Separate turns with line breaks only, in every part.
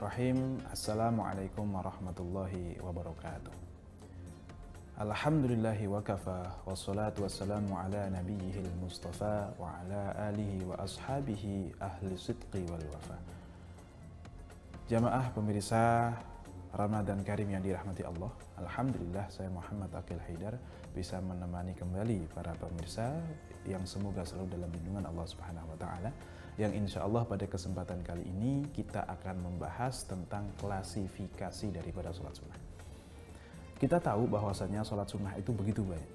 Bismillahirrahmanirrahim. Assalamualaikum warahmatullahi wabarakatuh. Alhamdulillahi wa kafa, wassalatu wassalamu ala nabiyyihil mustafa wa ala alihi wa ashabihi ahli sidqi wal wafa. Jamaah pemirsa Ramadan Karim yang dirahmati Allah, alhamdulillah saya Muhammad Aqil Haidar bisa menemani kembali para pemirsa yang semoga selalu dalam lindungan Allah Subhanahu wa taala. Yang insya Allah pada kesempatan kali ini kita akan membahas tentang klasifikasi daripada sholat sunnah. Kita tahu bahwasanya sholat sunnah itu begitu banyak.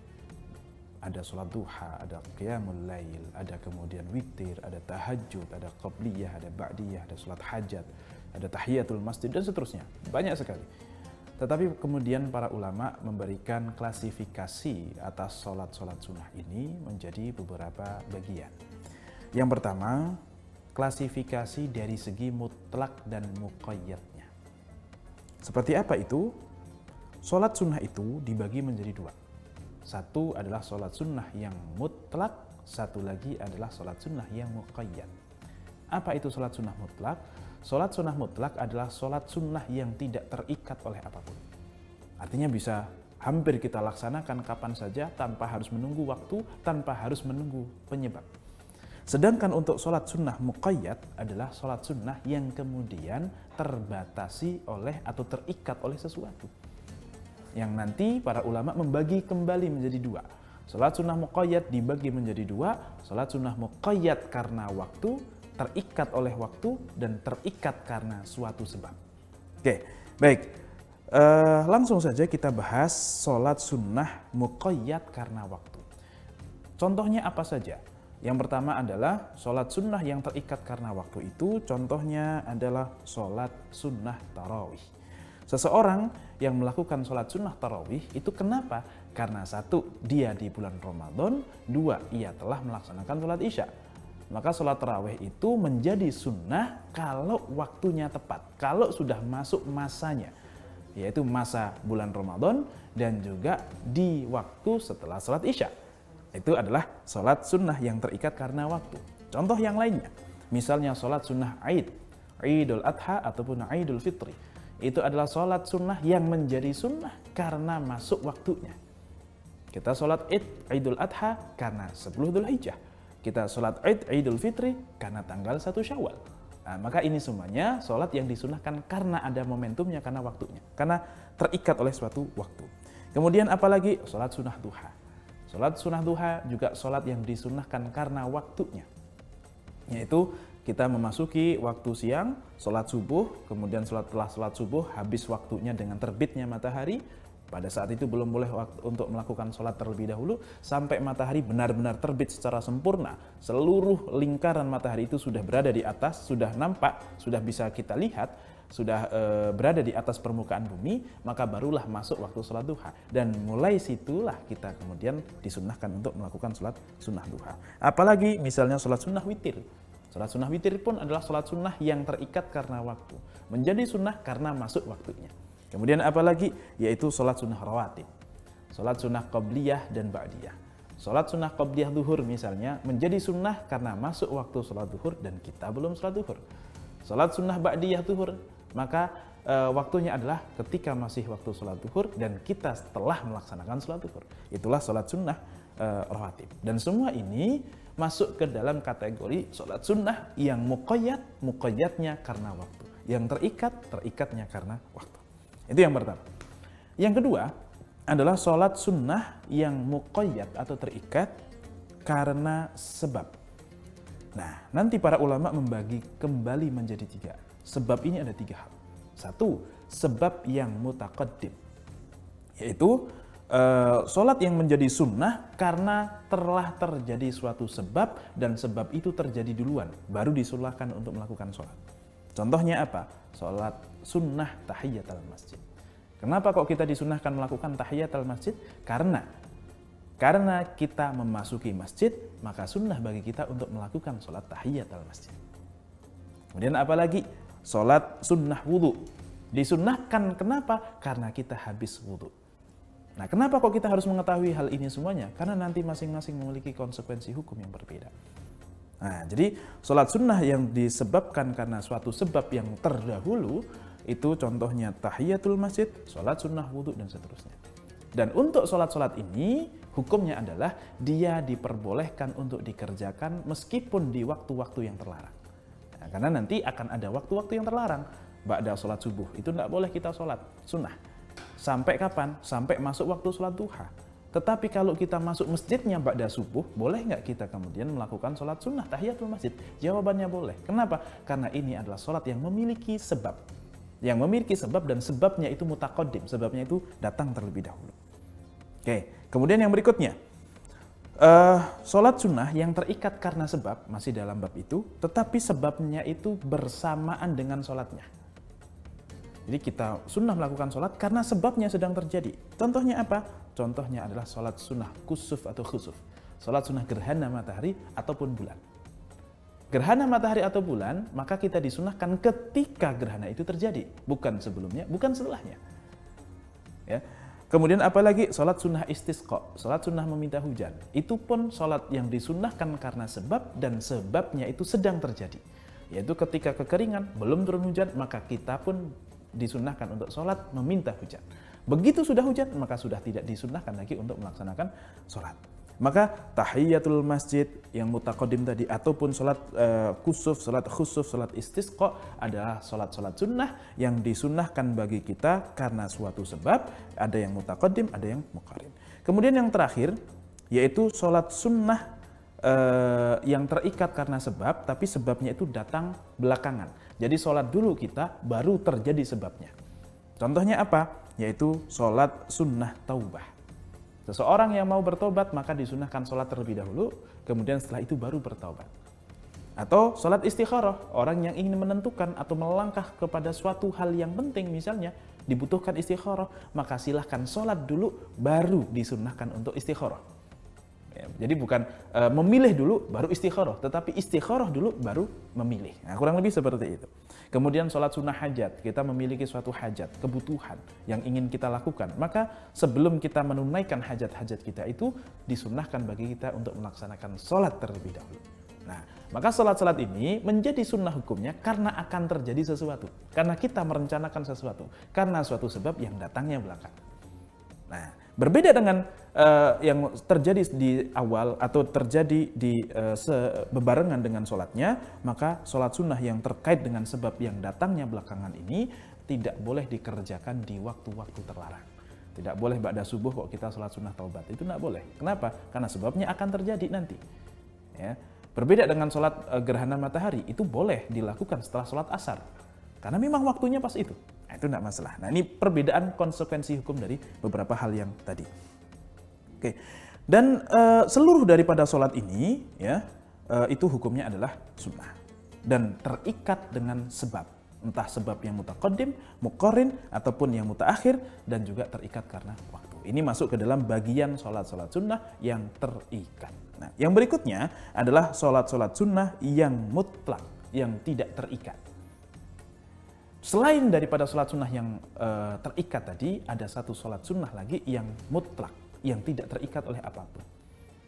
Ada sholat duha, ada qiyamul lail, ada kemudian witir, ada tahajud, ada qabliyah, ada ba'diyah, ada sholat hajat, ada tahiyatul masjid dan seterusnya. Banyak sekali. Tetapi kemudian para ulama memberikan klasifikasi atas sholat-sholat sunnah ini menjadi beberapa bagian. Yang pertama, klasifikasi dari segi mutlak dan muqayyadnya. Seperti apa itu? Sholat sunnah itu dibagi menjadi dua. Satu adalah sholat sunnah yang mutlak, satu lagi adalah sholat sunnah yang muqayyad. Apa itu sholat sunnah mutlak? Sholat sunnah mutlak adalah sholat sunnah yang tidak terikat oleh apapun. Artinya bisa hampir kita laksanakan kapan saja tanpa harus menunggu waktu, tanpa harus menunggu penyebab. Sedangkan untuk sholat sunnah muqayyad adalah sholat sunnah yang kemudian terbatasi oleh atau terikat oleh sesuatu. Yang nanti para ulama membagi kembali menjadi dua. Sholat sunnah muqayyad dibagi menjadi dua. Sholat sunnah muqayyad karena waktu, terikat oleh waktu, dan terikat karena suatu sebab. Oke, baik. Langsung saja kita bahas sholat sunnah muqayyad karena waktu. Contohnya apa saja? Yang pertama adalah sholat sunnah yang terikat karena waktu itu, contohnya adalah sholat sunnah tarawih. Seseorang yang melakukan sholat sunnah tarawih itu kenapa? Karena satu, dia di bulan Ramadan, dua, ia telah melaksanakan sholat isya. Maka sholat tarawih itu menjadi sunnah kalau waktunya tepat, kalau sudah masuk masanya, yaitu masa bulan Ramadan dan juga di waktu setelah sholat isya. Itu adalah sholat sunnah yang terikat karena waktu. Contoh yang lainnya, misalnya sholat sunnah Aid, Idul Adha ataupun Idul Fitri. Itu adalah sholat sunnah yang menjadi sunnah karena masuk waktunya. Kita sholat Id, Idul Adha karena 10 Dzulhijjah. Kita sholat Id, Idul Fitri karena tanggal 1 Syawal. Nah, maka ini semuanya sholat yang disunahkan karena ada momentumnya, karena waktunya. Karena terikat oleh suatu waktu. Kemudian apalagi sholat sunnah duha. Sholat sunnah duha juga sholat yang disunahkan karena waktunya. Yaitu kita memasuki waktu siang, sholat subuh, kemudian setelah sholat subuh, habis waktunya dengan terbitnya matahari. Pada saat itu belum boleh untuk melakukan sholat terlebih dahulu, sampai matahari benar-benar terbit secara sempurna. Seluruh lingkaran matahari itu sudah berada di atas, sudah nampak, sudah bisa kita lihat, sudah berada di atas permukaan bumi, maka barulah masuk waktu sholat duha. Dan mulai situlah kita kemudian disunnahkan untuk melakukan sholat sunnah duha. Apalagi misalnya sholat sunnah witir. Sholat sunnah witir pun adalah sholat sunnah yang terikat karena waktu. Menjadi sunnah karena masuk waktunya. Kemudian apalagi? Yaitu sholat sunnah rawatib. Sholat sunnah qabliyah dan ba'diyah. Sholat sunnah qabliyah duhur misalnya menjadi sunnah karena masuk waktu sholat duhur dan kita belum sholat duhur. Sholat sunnah ba'diyah duhur, maka waktunya adalah ketika masih waktu sholat duhur dan kita setelah melaksanakan sholat duhur. Itulah sholat sunnah rawatib. Dan semua ini masuk ke dalam kategori sholat sunnah yang muqayyad, muqayyadnya karena waktu. Yang terikat, terikatnya karena waktu. Itu yang pertama. Yang kedua adalah sholat sunnah yang muqayyad atau terikat karena sebab. Nah, nanti para ulama membagi kembali menjadi tiga. Sebab ini ada tiga hal. Satu, sebab yang mutaqaddim. Yaitu sholat yang menjadi sunnah karena telah terjadi suatu sebab dan sebab itu terjadi duluan. Baru disunahkan untuk melakukan sholat. Contohnya apa? Sholat sunnah tahiyatul masjid. Kenapa kok kita disunahkan melakukan tahiyatul masjid? Karena kita memasuki masjid, maka sunnah bagi kita untuk melakukan sholat tahiyatul masjid. Kemudian apalagi? Sholat sunnah wudhu. Disunnahkan kenapa? Karena kita habis wudhu. Nah, kenapa kok kita harus mengetahui hal ini semuanya? Karena nanti masing-masing memiliki konsekuensi hukum yang berbeda. Nah, jadi sholat sunnah yang disebabkan karena suatu sebab yang terdahulu, itu contohnya tahiyatul masjid, sholat sunnah wudhu, dan seterusnya. Dan untuk sholat-sholat ini, hukumnya adalah dia diperbolehkan untuk dikerjakan meskipun di waktu-waktu yang terlarang. Nah, karena nanti akan ada waktu-waktu yang terlarang. Ba'da sholat subuh, itu tidak boleh kita sholat sunnah. Sampai kapan? Sampai masuk waktu sholat duha. Tetapi kalau kita masuk masjidnya ba'da subuh, boleh nggak kita kemudian melakukan sholat sunnah tahiyatul masjid? Jawabannya boleh. Kenapa? Karena ini adalah sholat yang memiliki sebab. Yang memiliki sebab dan sebabnya itu mutaqaddim. Sebabnya itu datang terlebih dahulu. Oke, kemudian yang berikutnya. Sholat sunnah yang terikat karena sebab, masih dalam bab itu, tetapi sebabnya itu bersamaan dengan sholatnya. Jadi kita sunnah melakukan sholat karena sebabnya sedang terjadi. Contohnya apa? Contohnya adalah sholat sunnah kusuf atau khusuf. Sholat sunnah gerhana matahari ataupun bulan. Gerhana matahari atau bulan, maka kita disunahkan ketika gerhana itu terjadi. Bukan sebelumnya, bukan setelahnya. Ya. Kemudian apalagi sholat sunnah istisqa, sholat sunnah meminta hujan. Itu pun sholat yang disunahkan karena sebab dan sebabnya itu sedang terjadi. Yaitu ketika kekeringan, belum turun hujan, maka kita pun disunahkan untuk sholat meminta hujan. Begitu sudah hujan, maka sudah tidak disunahkan lagi untuk melaksanakan sholat. Maka tahiyatul masjid yang mutaqaddim tadi, ataupun sholat kusuf, sholat khusuf, sholat istisqa adalah sholat-sholat sunnah yang disunahkan bagi kita karena suatu sebab. Ada yang mutaqaddim, ada yang muqarrin. Kemudian yang terakhir, yaitu sholat sunnah yang terikat karena sebab, tapi sebabnya itu datang belakangan. Jadi sholat dulu kita, baru terjadi sebabnya. Contohnya apa? Yaitu sholat sunnah taubah. Seseorang yang mau bertobat, maka disunahkan sholat terlebih dahulu, kemudian setelah itu baru bertobat. Atau sholat istikharah, orang yang ingin menentukan atau melangkah kepada suatu hal yang penting, misalnya dibutuhkan istikharah, maka silahkan sholat dulu, baru disunahkan untuk istikharah. Ya, jadi bukan memilih dulu baru istikharah, tetapi istikharah dulu baru memilih. Nah, kurang lebih seperti itu. Kemudian sholat sunnah hajat, kita memiliki suatu hajat, kebutuhan yang ingin kita lakukan. Maka sebelum kita menunaikan hajat-hajat kita itu, disunahkan bagi kita untuk melaksanakan sholat terlebih dahulu. Nah, maka sholat-sholat ini menjadi sunnah hukumnya karena akan terjadi sesuatu. Karena kita merencanakan sesuatu. Karena suatu sebab yang datangnya belakangan. Nah, berbeda dengan yang terjadi di awal atau terjadi di bebarengan dengan sholatnya, maka sholat sunnah yang terkait dengan sebab yang datangnya belakangan ini tidak boleh dikerjakan di waktu-waktu terlarang. Tidak boleh ba'da subuh kok kita sholat sunnah taubat, itu tidak boleh. Kenapa? Karena sebabnya akan terjadi nanti. Ya. Berbeda dengan sholat gerhana matahari, itu boleh dilakukan setelah sholat asar. Karena memang waktunya pas itu. Nah, itu tidak masalah. Nah, ini perbedaan konsekuensi hukum dari beberapa hal yang tadi. Oke. Dan seluruh daripada sholat ini, ya, itu hukumnya adalah sunnah. Dan terikat dengan sebab. Entah sebab yang mutaqaddim, muqarrin, ataupun yang mutaakhir, dan juga terikat karena waktu. Ini masuk ke dalam bagian sholat-sholat sunnah yang terikat. Nah, yang berikutnya adalah sholat-sholat sunnah yang mutlak, yang tidak terikat. Selain daripada sholat sunnah yang terikat tadi, ada satu sholat sunnah lagi yang mutlak, yang tidak terikat oleh apapun.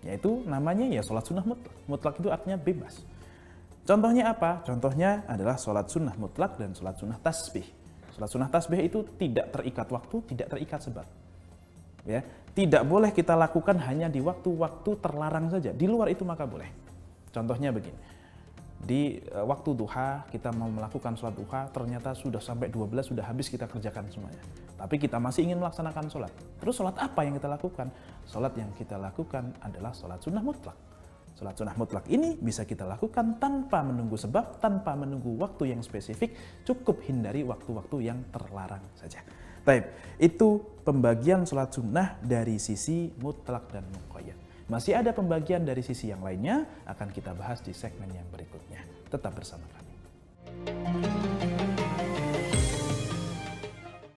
Yaitu namanya ya sholat sunnah mutlak. Mutlak itu artinya bebas. Contohnya apa? Contohnya adalah sholat sunnah mutlak dan sholat sunnah tasbih. Sholat sunnah tasbih itu tidak terikat waktu, tidak terikat sebab. Ya, tidak boleh kita lakukan hanya di waktu-waktu terlarang saja. Di luar itu maka boleh. Contohnya begini. Di waktu duha, kita mau melakukan sholat duha, ternyata sudah sampai 12, sudah habis kita kerjakan semuanya. Tapi kita masih ingin melaksanakan sholat. Terus sholat apa yang kita lakukan? Sholat yang kita lakukan adalah sholat sunnah mutlak. Sholat sunnah mutlak ini bisa kita lakukan tanpa menunggu sebab, tanpa menunggu waktu yang spesifik, cukup hindari waktu-waktu yang terlarang saja. Baik, itu pembagian sholat sunnah dari sisi mutlak dan muqayyad. Masih ada pembagian dari sisi yang lainnya, akan kita bahas di segmen yang berikutnya. Tetap bersama kami.